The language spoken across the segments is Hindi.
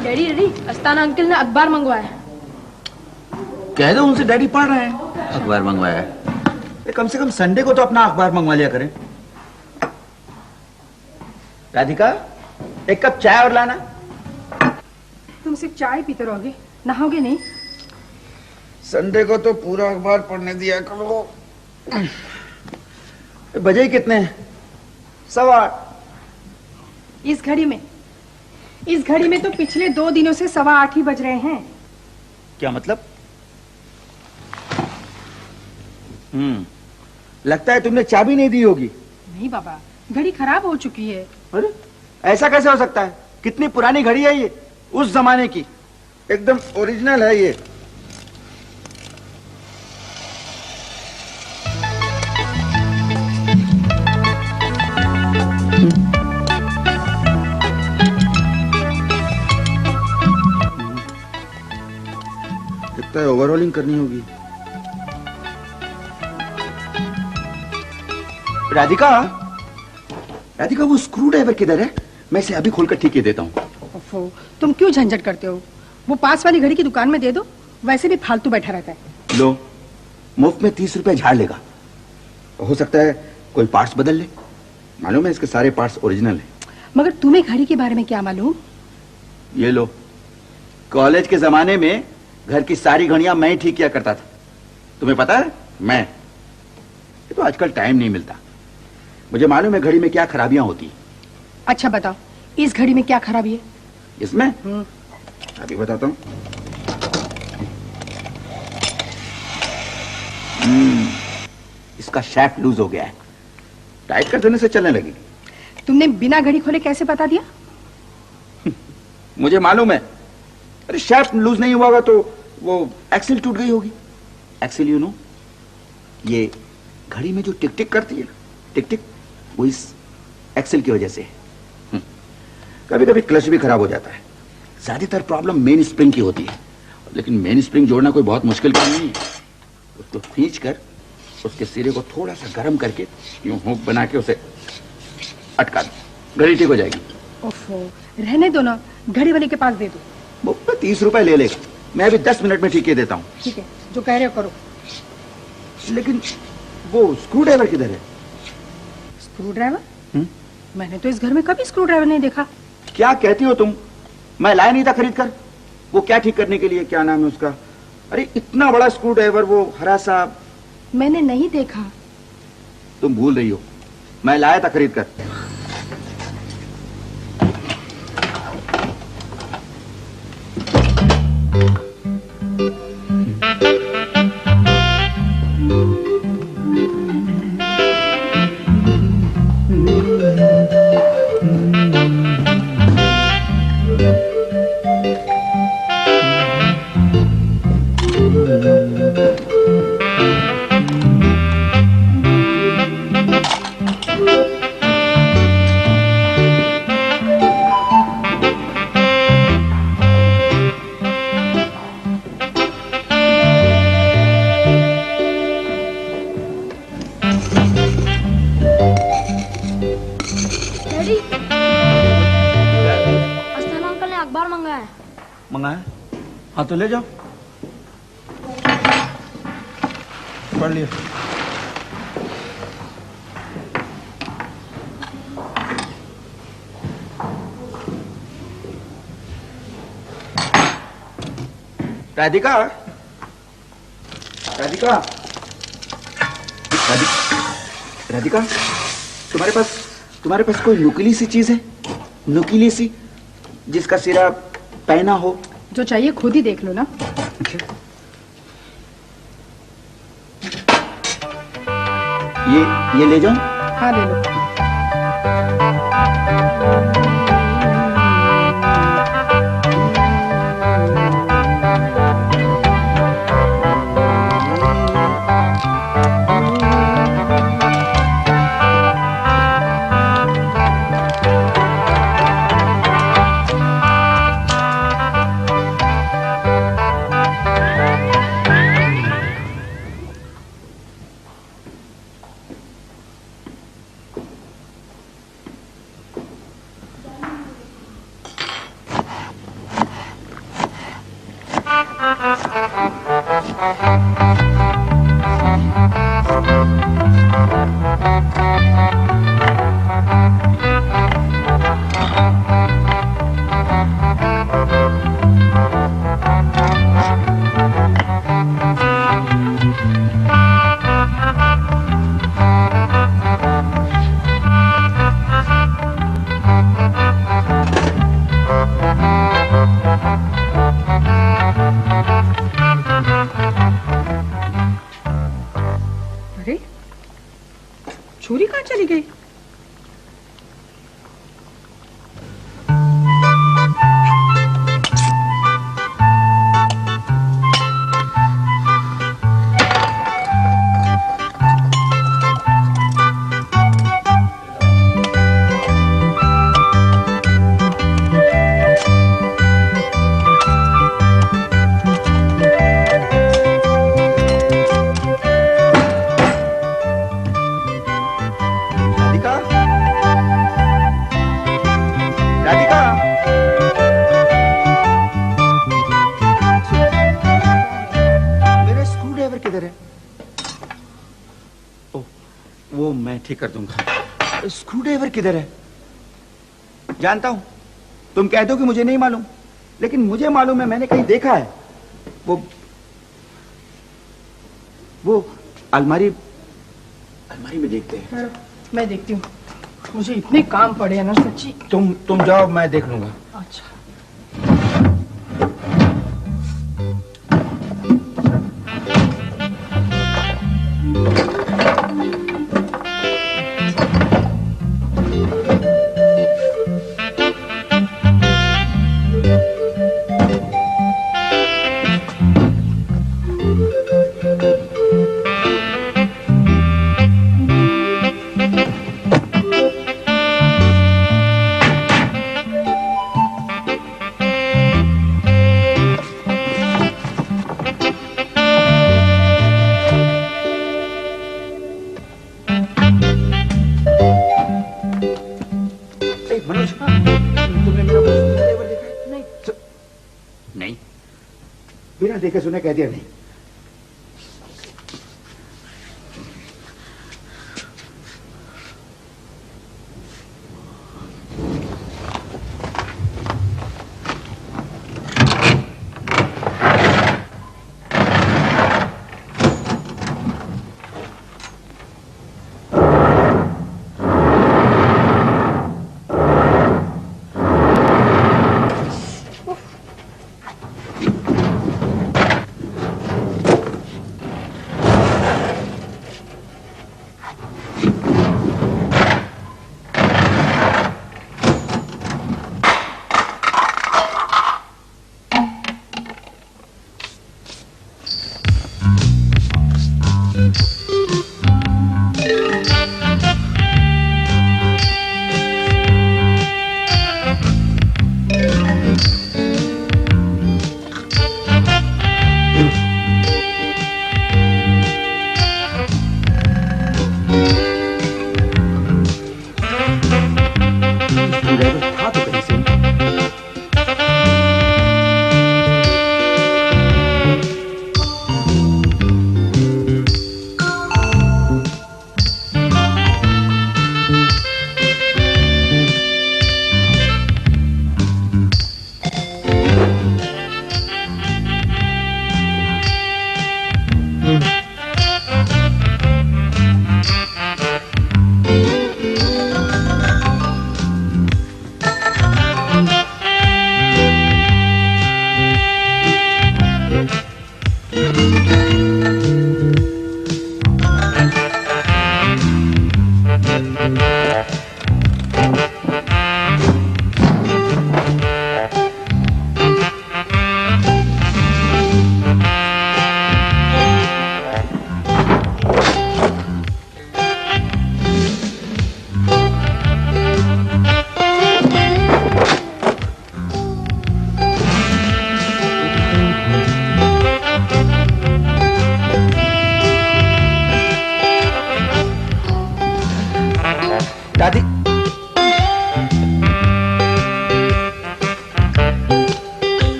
डैडी डैडी, अस्ताना अंकल ने अखबार मंगवाया। कह दो उनसे डैडी पढ़ रहे हैं। अखबार मंगवाया है। कम से कम संडे को तो अपना अखबार मंगवा लिया करें। राधिका, एक कप चाय और लाना। तुम सिर्फ चाय पीते रहोगे, नहाओगे नहीं? संडे को तो पूरा अखबार पढ़ने दिया करो। बजे ही कितने हैं? 7:15। इस घड़ी में तो पिछले 2 दिनों से 8:15 ही बज रहे हैं। क्या मतलब? लगता है तुमने चाबी नहीं दी होगी। नहीं बाबा, घड़ी खराब हो चुकी है। अरे ऐसा कैसे हो सकता है? कितनी पुरानी घड़ी है ये, उस जमाने की, एकदम ओरिजिनल है ये। लगता है ओवरऑलिंग करनी होगी। राधिका, राधिका वो स्क्रू ड्राइवर किधर है? मैं इसे अभी खोलकर ठीक ही देता हूँ। ओफो, तुम क्यों झंझट करते हो? वो पास वाली घड़ी की दुकान में दे दो, वैसे भी फालतू बैठा रहता है। लो, मुफ्त में 30 रुपए झाड़ लेगा। हो सकता है कोई पार्ट्स बदल ले। मालूम है इसके सारे पार्ट्स ओरिजिनल हैं। मगर तुम्हें घड़ी के बारे में क्या मालूम? ये लो, कॉलेज के जमाने में घर की सारी घड़ियां मैं ही ठीक किया करता था। तुम्हें पता है? मैं। ये तो आजकल टाइम नहीं मिलता। मुझे मालूम है घड़ी में क्या खराबियां होती हैं। अच्छा बताओ, इस घड़ी में क्या खराबी है? इसमें अभी बताता हूँ। इसका शैफ्ट लूज हो गया है, टाइट कर देने से चलने लगी। तुमने बिना घड़ी खोले कैसे बता दिया? मुझे मालूम है। अरे शैफ्ट लूज नहीं हुआ होगा तो वो एक्सिल टूट गई होगी। एक्सिल यू नो, ये घड़ी में जो टिक टिक करती है, टिक टिक, वो इस एक्सिल की वजह से है। कभी कभी क्लच भी खराब हो जाता है। ज्यादातर प्रॉब्लम मेन स्प्रिंग की होती है, लेकिन मेन स्प्रिंग जोड़ना कोई बहुत मुश्किल काम नहीं है। उसको खींच कर उसके सिरे को थोड़ा सा गर्म करके यूं हुक बना के उसे अटका दो, घड़ी ठीक हो जाएगी। ओफो, रहने दो ना, घड़ी वाले के पास दे दो। वो 30 रुपए ले लेगा। मैं अभी 10 मिनट में ठीक किए देता हूँ। ठीक है, जो कह रहे हो करो। लेकिन वो स्क्रू ड्राइवर किधर है? Screw driver? मैंने तो इस घर में कभी स्क्रू ड्राइवर नहीं देखा। क्या कहती हो तुम? मैं लाया नहीं था खरीद कर। वो क्या ठीक करने के लिए, क्या नाम है उसका? अरे इतना बड़ा स्क्रू ड्राइवर, वो हरा सा। मैंने नहीं देखा। तुम भूल रही हो, मैं लाया था खरीद कर। मंगाया? हाँ तो ले जाओ, पढ़ लिया। राधिका, राधिका, राधिका, तुम्हारे पास तुम्हारे पास कोई नुकीली सी चीज है, नुकीली सी, जिसका सिरा पैना हो? जो चाहिए खुद ही देख लो ना। अच्छा, ये ले जाऊं? हाँ ले लो। अरे छुरी कहाँ चली गई? राधिका, मेरा स्क्रू ड्राइवर किधर है? ओ, वो मैं ठीक कर दूंगा। स्क्रू ड्राइवर किधर है? जानता हूं तुम कह दो कि मुझे नहीं मालूम, लेकिन मुझे मालूम है, मैंने कहीं देखा है। वो अलमारी में देखते हैं। मैं देखती हूँ, मुझे इतने काम पड़े हैं ना सच्ची। तुम जाओ, मैं देख लूंगा। अच्छा। मनोज, तुमने मेरा वो स्क्रू ड्राइवर देखा है? नहीं। नहीं, बिना देखे सुने कह दिया नहीं।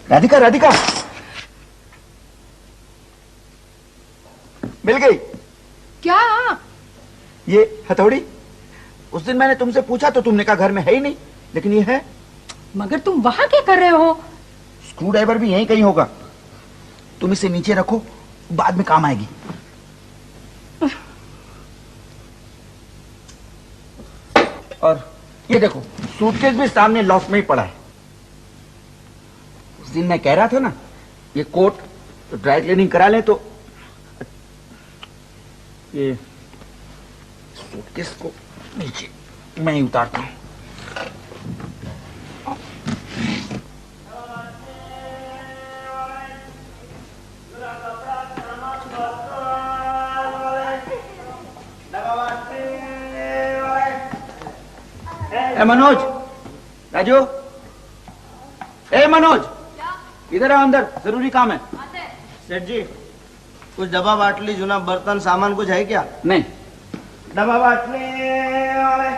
राधिका, राधिका, मिल गई क्या? ये हथौड़ी। उस दिन मैंने तुमसे पूछा तो तुमने कहा घर में है ही नहीं, लेकिन ये है। मगर तुम वहां क्या कर रहे हो? स्क्रू ड्राइवर भी यहीं कहीं होगा। तुम इसे नीचे रखो, बाद में काम आएगी। और ये देखो, सूटकेस भी सामने लॉफ्ट में ही पड़ा है। उस दिन मैं कह रहा था ना, ये कोट ड्राई क्लीनिंग करा लें तो ये सूटकेस को नीचे मैं ही उतारता हूं। ए मनोज, राजू, ए मनोज, इधर आओ, अंदर जरूरी काम है। सेठ जी, कुछ डब्बा बाटली, जुना बर्तन, सामान कुछ है क्या? नहीं, डब्बा बाटली वाले।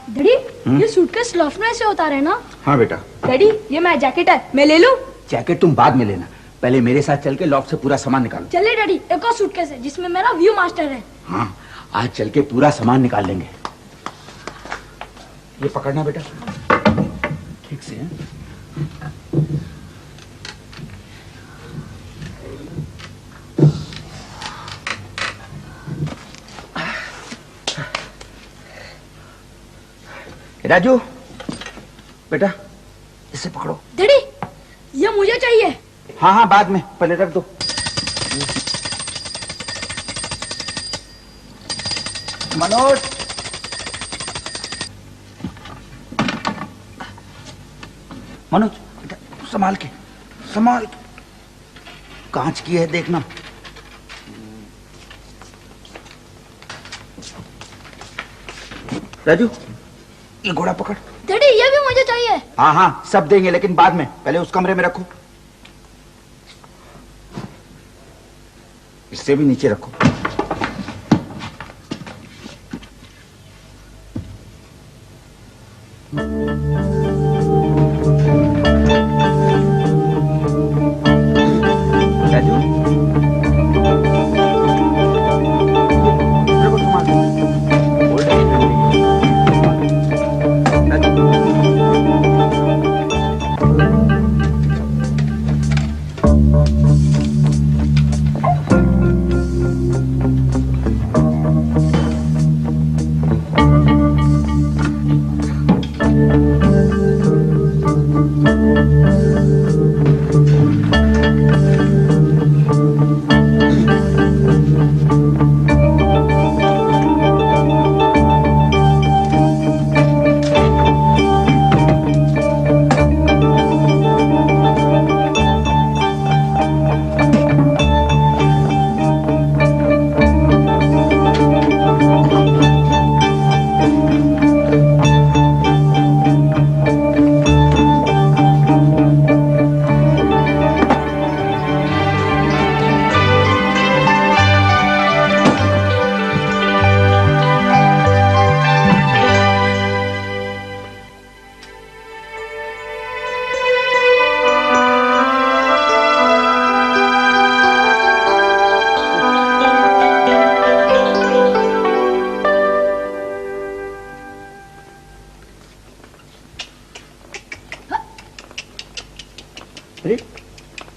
डैडी, ये सूटकेस लॉफ्ट में से उतारे है ना? हाँ बेटा। डैडी, ये मेरा जैकेट है, मैं ले लूं? जैकेट तुम बाद में लेना, पहले मेरे साथ चल के लॉफ्ट से पूरा सामान निकालो। चलिए डैडी, एक और सूटकेस है जिसमें मेरा व्यू मास्टर है। हाँ, आज चल के पूरा सामान निकाल लेंगे। ये पकड़ना बेटा, ठीक से है? राजू, बेटा इसे पकड़ो। डैडी, ये मुझे चाहिए। हाँ हाँ, बाद में, पहले रख दो। मनोज, मनोज बेटा संभाल के, संभाल के। कांच की है देखना। राजू, ये घोड़ा पकड़। डैडी, ये भी मुझे चाहिए। हाँ हाँ, सब देंगे, लेकिन बाद में, पहले उस कमरे में रखो। इससे भी नीचे रखो। राजू, देखो तुम्हारा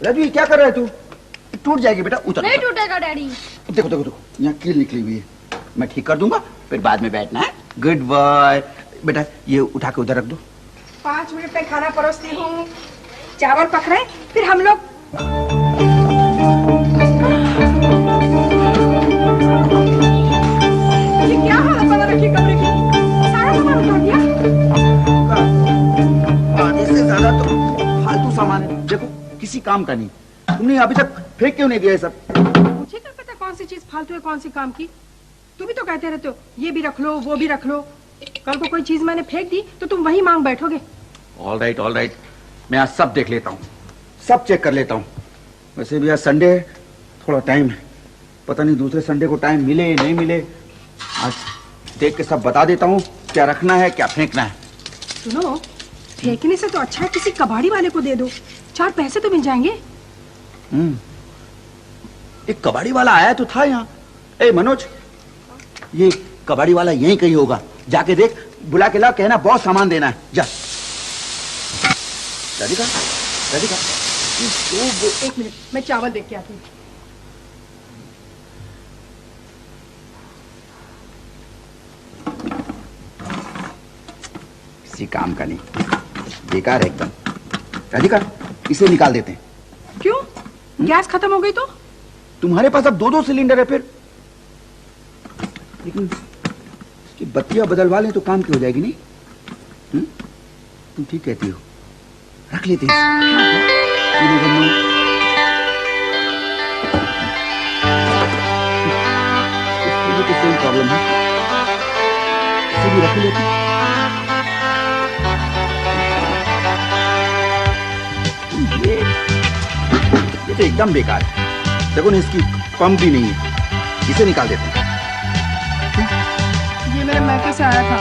राजू, ये क्या कर रहा है तू? टूट जाएगी बेटा, उतर। नहीं टूटेगा डैडी। देखो देखो देखो, यहाँ कील निकली हुई है, मैं ठीक कर दूंगा, फिर बाद में बैठना है। गुड बॉय बेटा, ये उठा के उधर रख दो। 5 मिनट में खाना परोसती हूँ। चावल पक रहे, फिर हम लोग। ये क्या हालत बना रखी कमरे की? सारा सामान उठा दिया। आधे से ज्यादा तो फालतू सामान है, देखो किसी काम का नहीं। तुमने अभी तक फेंक क्यों नहीं दिया ये सब? मुझे क्या पता कौन सी चीज फालतू है, कौन सी काम की। तुम भी तो कहते रहते हो ये भी रख लो, वो भी रख लो। कल को कोई चीज मैंने फेंक दी तो तुम वही मांग बैठोगे। ऑल राइट, मैं आज सब देख लेता हूँ, सब चेक कर लेता हूँ। वैसे भी आज संडे है, थोड़ा टाइम है, पता नहीं दूसरे संडे को टाइम मिले नहीं मिले। आज देख के सब बता देता हूँ, क्या रखना है क्या फेंकना है। सुनो, फेंकने से तो अच्छा है किसी कबाड़ी वाले को दे दो, 4 पैसे तो मिल जाएंगे। एक कबाड़ी वाला आया तो था यहाँ। ए मनोज, ये कबाड़ी वाला यहीं कहीं होगा, जाके देख, बुला के ला, कहना बहुत सामान देना है, जा। राधिका, राधिका, एक मिनट, मैं चावल देख के आती हूँ। किसी काम का नहीं, बेकार है एकदम। राधिका, इसे निकाल देते हैं। क्यों? गैस खत्म हो गई तो? तुम्हारे पास अब 2-2 सिलेंडर है फिर। लेकिन इसकी बत्तियां बदलवा लें तो काम की हो जाएगी नहीं? तुम ठीक कहती हो, रख लेते हैं। इसकी भी तो सेम प्रॉब्लम है, इसे भी रख लेते हैं। ये तो एकदम बेकार है। देखो ना, इसकी पंप भी नहीं है, इसे निकाल देते हैं। ये मेरे मैके से आया था,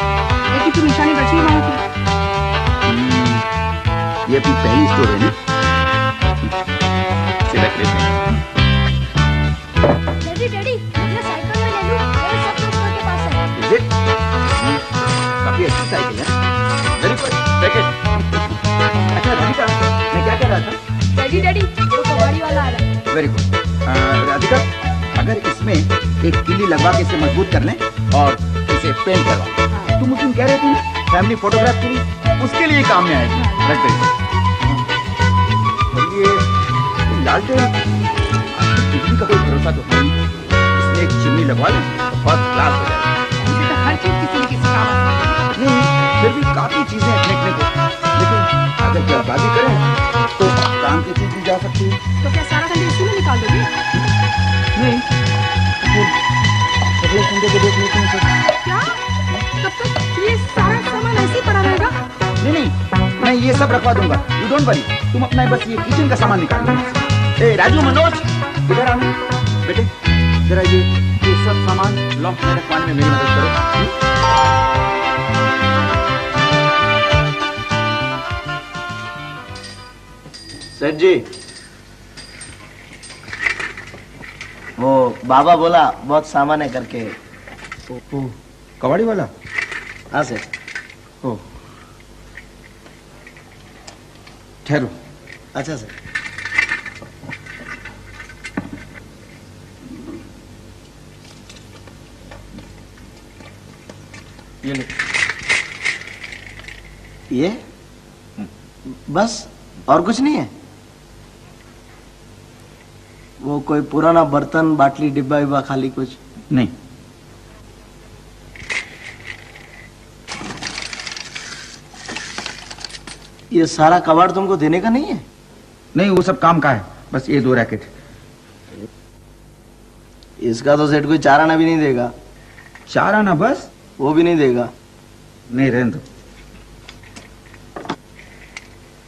एक ही तो निशानी बची है वहां की। ये अपनी पहली स्टोर है ना, इसे रख लेते हैं। डैडी डैडी, मुझे साइकिल में ले लूं, मेरे सब दोस्तों के पास है। Is it? काफी अच्छी साइकिल है, वेरी गुड, टेक इट। अच्छा राधिका, मैं क्या कह रहा था? डैडी डैडी, वो कबाड़ी वाला आ रहा है। Very good. राधिका, अगर इसमें एक किल्ली लगवा के इसे मजबूत कर लें और इसे पेंट करवा, तुम उस दिन कह रहे थे फैमिली फोटोग्राफ के लिए, उसके लिए काम में आएगी। रख दे। ये लालटेन, बिजली का कोई भरोसा तो है नहीं, इसमें एक चिमनी लगवा लें तो फर्स्ट क्लास हो जाएगा। मुझे तो हर चीज किसी न किसी काम आती है। नहीं, फिर भी काफी चीजें हैं फेंकने को, लेकिन अगर जल्दबाजी करें तो काम की चीज भी जा सकती है। तो क्या सारा संडे इसी में निकाल दोगे? नहीं, अगले संडे को देख लेते हैं फिर। क्या? तब तक ये सारा सामान ऐसे ही पड़ा रहेगा? नहीं, मैं ये सब रखवा दूंगा, यू डोंट वरी। तुम अपना बस ये किचन का सामान निकाल लो। ए राजू, मनोज, इधर आना बेटे, जरा ये सब सामान लॉक में रखवाने में मेरी मदद करो। सेठ जी, वो बाबा बोला बहुत सामान है करके। कबाड़ी वाला? हाँ सेठ। ओ, ठहरो। अच्छा सर। ये ले। ये बस, और कुछ नहीं है? वो कोई पुराना बर्तन, बाटली, डिब्बा विब्बा, खाली कुछ? नहीं। ये सारा कबाड़ तुमको देने का नहीं है? नहीं, वो सब काम का है, बस ये 2 रैकेट। इसका तो सेठ कोई 4 आना भी नहीं देगा। 4 आना बस? वो भी नहीं देगा। नहीं, रहने दो।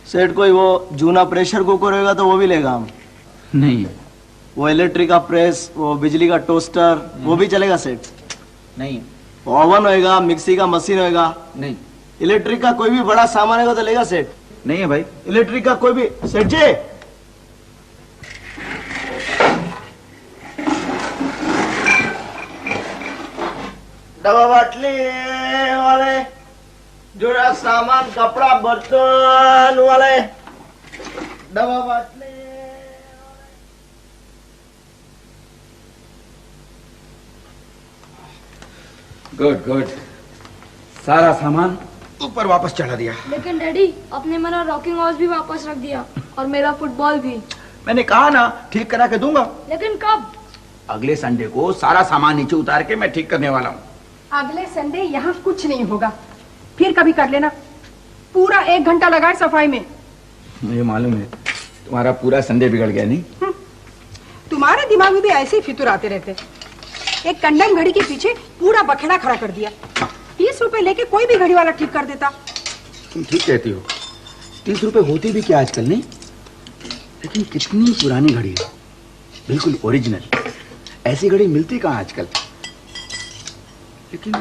सेठ कोई वो जूना प्रेशर कुकर होगा तो वो भी लेगा हम। नहीं। वो इलेक्ट्रिक का प्रेस, वो बिजली का टोस्टर, वो भी चलेगा सेठ? नहीं। ओवन होएगा, मिक्सी का मशीन होएगा? नहीं। इलेक्ट्रिक का कोई भी बड़ा सामान होगा तो लेगा सेठ? नहीं है भाई। इलेक्ट्रिक का कोई भी। सेठ जी, डब्बा बाटली वाले, जोड़ा सामान, कपड़ा, बर्तन वाले, डब्बा बाटली। गुड गुड, सारा सामान ऊपर वापस चढ़ा दिया। लेकिन डैडी, आपने मेरा रॉकिंग हाउस भी वापस रख दिया और मेरा फुटबॉल भी। मैंने कहा ना, ठीक करा के दूंगा। लेकिन कब? अगले संडे को सारा सामान नीचे उतार के मैं ठीक करने वाला हूँ। अगले संडे यहाँ कुछ नहीं होगा, फिर कभी कर लेना। पूरा 1 घंटा लगा सफाई में। मुझे मालूम है, तुम्हारा पूरा संडे बिगड़ गया नहीं? तुम्हारे दिमाग में भी ऐसे ही फितूर आते रहते। एक कंडम घड़ी के पीछे पूरा बखेड़ा खड़ा कर दिया। 30 रुपए लेके कोई भी घड़ी वाला ठीक कर देता। तुम ठीक कहती हो, 30 रुपए होते भी क्या आजकल, नहीं? लेकिन कितनी पुरानी घड़ी है, बिल्कुल ओरिजिनल। ऐसी घड़ी मिलती कहाँ आजकल? लेकिन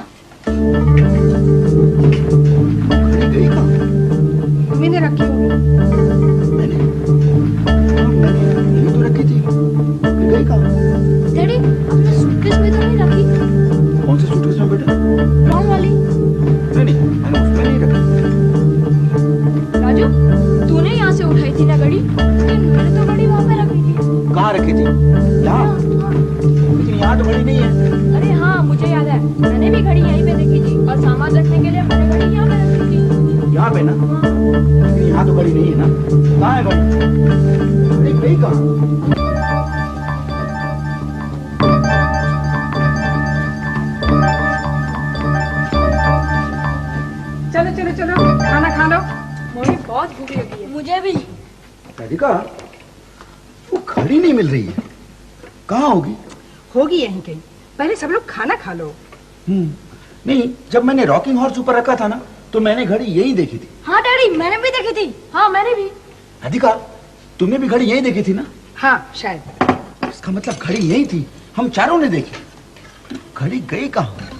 घड़ी गई कहाँ? घड़ी नहीं है। अरे हाँ मुझे याद है, मैंने भी घड़ी यहीं पे देखी थी और सामान रखने के लिए मैंने घड़ी यहाँ पे रखी थी। यहाँ पे ना, लेकिन यहाँ तो घड़ी नहीं है ना। कहाँ है घड़ी? घड़ी कहाँ? चलो चलो चलो, खाना खा लो। मुझे बहुत भूख लगी है। मुझे भी। राधिका, वो घड़ी नहीं मिल रही है, कहाँ होगी? होगी यहीं कहीं। पहले सब लोग खाना खा लो। नहीं, जब मैंने रॉकिंग हॉर्स ऊपर रखा था ना, तो मैंने घड़ी यही देखी थी। हाँ डैडी, मैंने भी देखी थी। हाँ मैंने भी। राधिका, तुमने भी घड़ी यही देखी थी ना? हाँ शायद। इसका मतलब घड़ी यही थी, हम चारों ने देखी। घड़ी गई कहाँ?